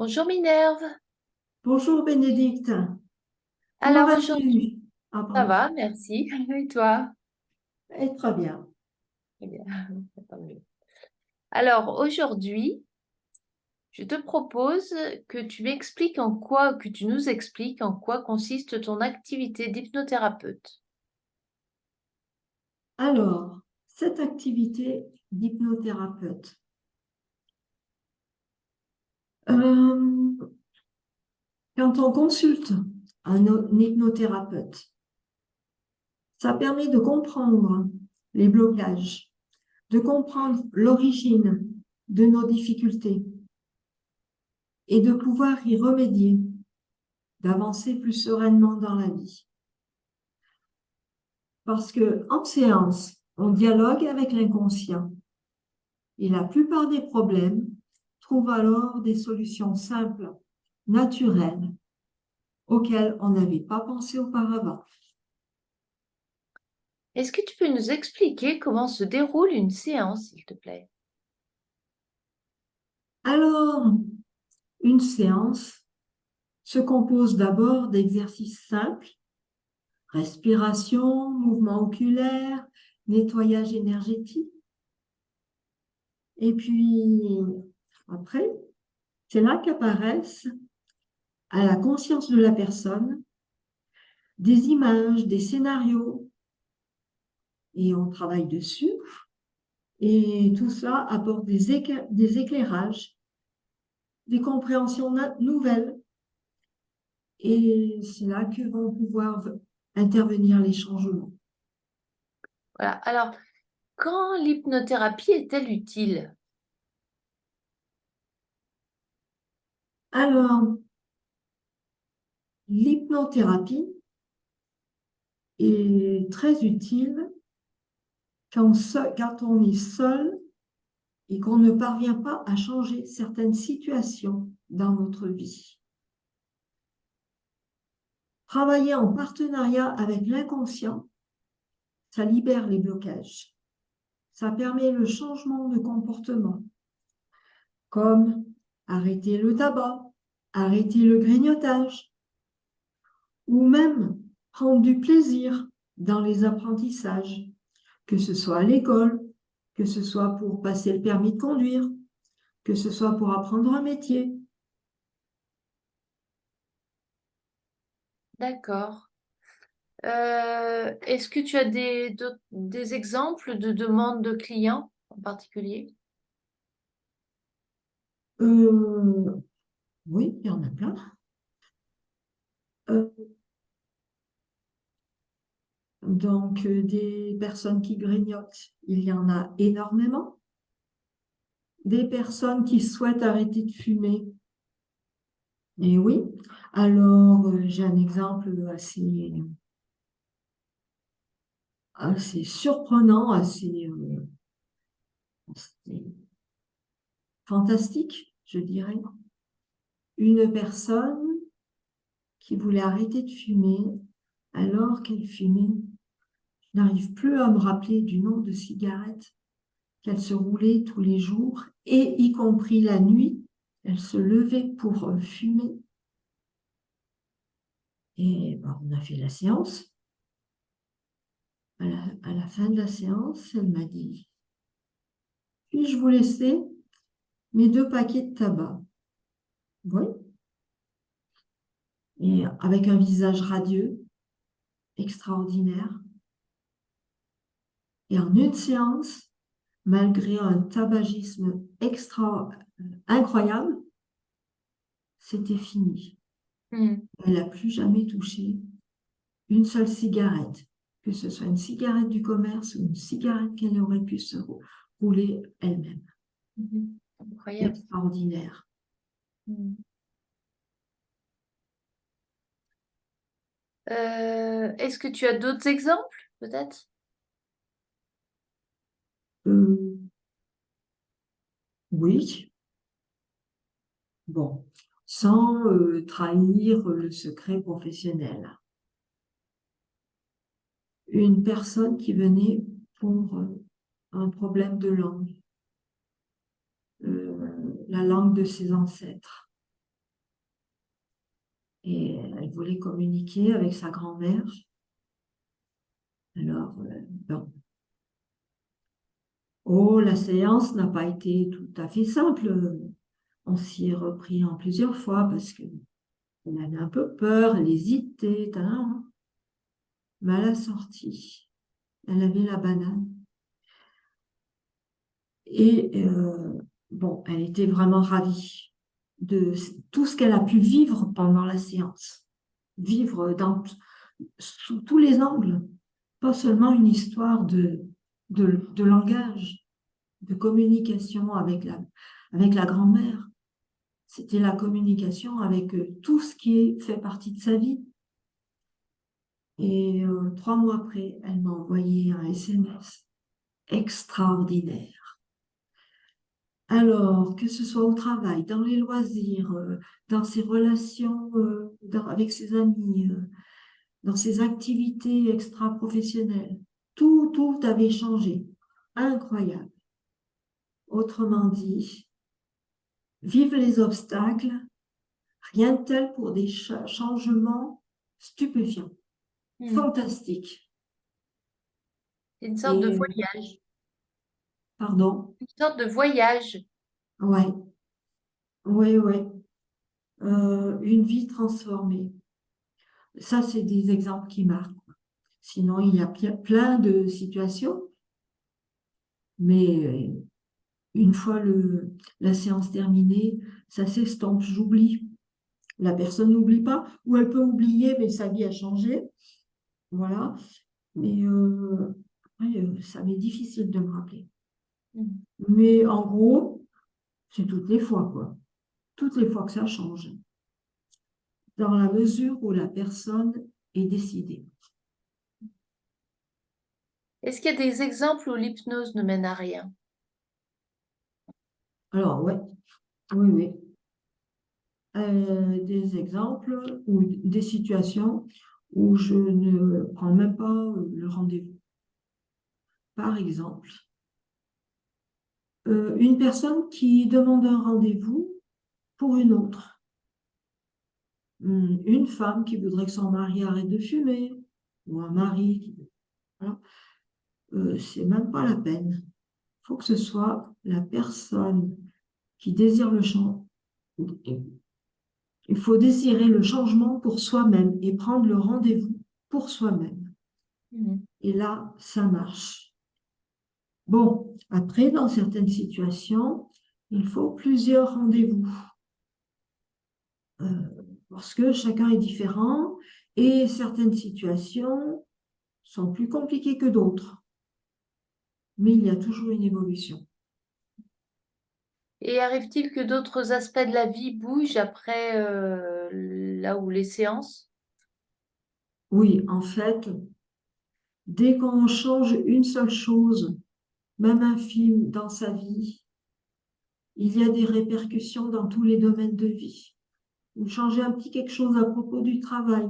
Bonjour Minerve. Bonjour Bénédicte, comment Alors aujourd'hui, vas-tu? Ah, ça pardon. va, merci. Et toi? Très bien. Très bien, tant mieux. Alors aujourd'hui, je te propose que tu nous expliques en quoi consiste ton activité d'hypnothérapeute. Alors, cette activité d'hypnothérapeute, euh, quand on consulte un hypnothérapeute, ça permet de comprendre les blocages, de comprendre l'origine de nos difficultés et de pouvoir y remédier, d'avancer plus sereinement dans la vie. Parce que en séance, on dialogue avec l'inconscient. Et la plupart des problèmes trouvent alors des solutions simples, naturelles, auxquelles on n'avait pas pensé auparavant. Est-ce que tu peux nous expliquer comment se déroule une séance, s'il te plaît? Alors, une séance se compose d'abord d'exercices simples, respiration, mouvement oculaire, nettoyage énergétique. Et puis, après, c'est là qu'apparaissent, à la conscience de la personne, des images, des scénarios, et on travaille dessus. Et tout cela apporte des éclairages, des compréhensions nouvelles. Et c'est là que vont pouvoir intervenir les changements. Voilà. Alors, quand l'hypnothérapie est-elle utile? Alors, l'hypnothérapie est très utile quand on est seul et qu'on ne parvient pas à changer certaines situations dans notre vie. Travailler en partenariat avec l'inconscient, ça libère les blocages. Ça permet le changement de comportement, comme arrêter le tabac, arrêter le grignotage, ou même prendre du plaisir dans les apprentissages, que ce soit à l'école, que ce soit pour passer le permis de conduire, que ce soit pour apprendre un métier. D'accord. Est-ce que tu as des exemples de demandes de clients en particulier? Euh, oui, il y en a plein. Euh, donc, des personnes qui grignotent, il y en a énormément. Des personnes qui souhaitent arrêter de fumer. Et oui, alors j'ai un exemple assez surprenant, assez fantastique, je dirais. Une personne qui voulait arrêter de fumer alors qu'elle fumait, je n'arrive plus à me rappeler du nombre de cigarettes qu'elle se roulait tous les jours, et y compris la nuit, elle se levait pour fumer. Et ben, on a fait la séance. À la fin de la séance, elle m'a dit, puis-je vous laisser mes 2 paquets de tabac? Oui. Et avec un visage radieux, extraordinaire. Et en une séance, malgré un tabagisme incroyable, c'était fini. Hmm. Elle n'a plus jamais touché une seule cigarette, que ce soit une cigarette du commerce ou une cigarette qu'elle aurait pu se rouler elle-même. Mhm. Incroyable. Extraordinaire. Hmm. Est-ce que tu as d'autres exemples, peut-être? Euh, oui, bon, sans trahir le secret professionnel. Une personne qui venait pour un problème de langue, la langue de ses ancêtres. et elle voulait communiquer avec sa grand-mère. Alors, bon. Oh, la séance n'a pas été tout à fait simple. On s'y est repris en plusieurs fois parce qu'elle avait un peu peur, elle hésitait, tadam. Mais à la sortie, elle avait la banane. Et bon, elle était vraiment ravie de tout ce qu'elle a pu vivre pendant la séance. Vivre sous tous les angles, pas seulement une histoire de langage, de communication avec la grand-mère. C'était la communication avec tout ce qui fait partie de sa vie. Et 3 mois après, elle m'a envoyé un SMS extraordinaire. Alors, que ce soit au travail, dans les loisirs, dans ses relations avec ses amis, dans ses activités extra-professionnelles, tout avait changé. Incroyable. Autrement dit, vive les obstacles, rien de tel pour des changements stupéfiants, fantastiques. C'est une sorte de Et, voyage. pardon, Une sorte de voyage. ouais, ouais. Une vie transformée. Ça, c'est des exemples qui marquent. Sinon, il y a plein de situations, mais une fois la séance terminée, ça s'estompe, j'oublie. La personne n'oublie pas, ou elle peut oublier, mais sa vie a changé. Voilà. Mais ouais, ça m'est difficile de me rappeler. Mhm. Mais en gros, c'est toutes les fois, quoi. Toutes les fois que ça change, dans la mesure où la personne est décidée. Est-ce qu'il y a des exemples où l'hypnose ne mène à rien? Alors, ouais, oui. Des exemples ou des situations où je ne prends même pas le rendez-vous. Par exemple, une personne qui demande un rendez-vous pour une autre. Une femme qui voudrait que son mari arrête de fumer, ou un mari qui... Voilà. C'est même pas la peine. Il faut que ce soit la personne qui désire le changement. Il faut désirer le changement pour soi-même et prendre le rendez-vous pour soi-même. Mhm. Et là, ça marche. Bon, après, dans certaines situations, il faut plusieurs rendez-vous parce que chacun est différent et certaines situations sont plus compliquées que d'autres. Mais il y a toujours une évolution. Et arrive-t-il que d'autres aspects de la vie bougent après là où les séances? Oui, en fait, dès qu'on change une seule chose, même infime dans sa vie, il y a des répercussions dans tous les domaines de vie. Ou changer un petit quelque chose à propos du travail,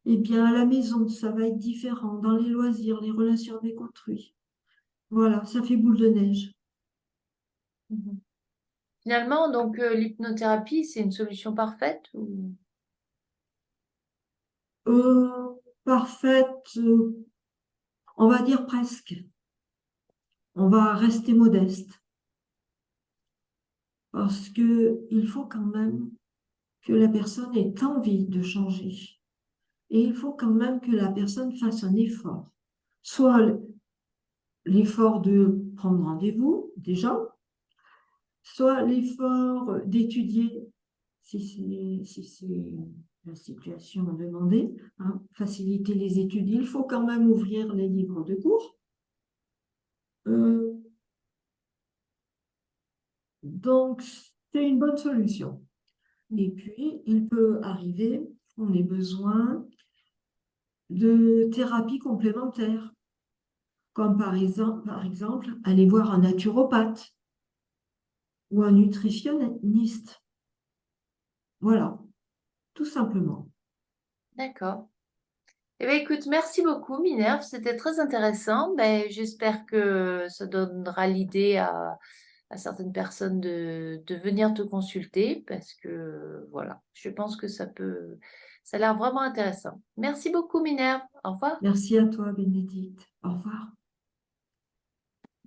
eh bien, à la maison, ça va être différent. Dans les loisirs, les relations avec autrui. Voilà, ça fait boule de neige. Mhm. Finalement, donc l'hypnothérapie, c'est une solution parfaite ou... Euh, Parfaite, on va dire presque. On va rester modeste. Parce que il faut quand même que la personne ait envie de changer. Et il faut quand même que la personne fasse un effort. Soit l'effort de prendre rendez-vous, déjà, soit l'effort d'étudier si c'est la situation demandée, hein, faciliter les études. Il faut quand même ouvrir les livres de cours. Euh, donc, c'est une bonne solution. Et puis, il peut arriver qu'on ait besoin de thérapies complémentaires, comme par exemple aller voir un naturopathe ou un nutritionniste. Voilà, tout simplement. D'accord. Eh bien, écoute, merci beaucoup, Minerve. C'était très intéressant. Ben, j'espère que ça donnera l'idée à certaines personnes de venir te consulter parce que, voilà, je pense que ça a l'air vraiment intéressant. Merci beaucoup Minerve, au revoir. Merci à toi, Bénédicte. Au revoir.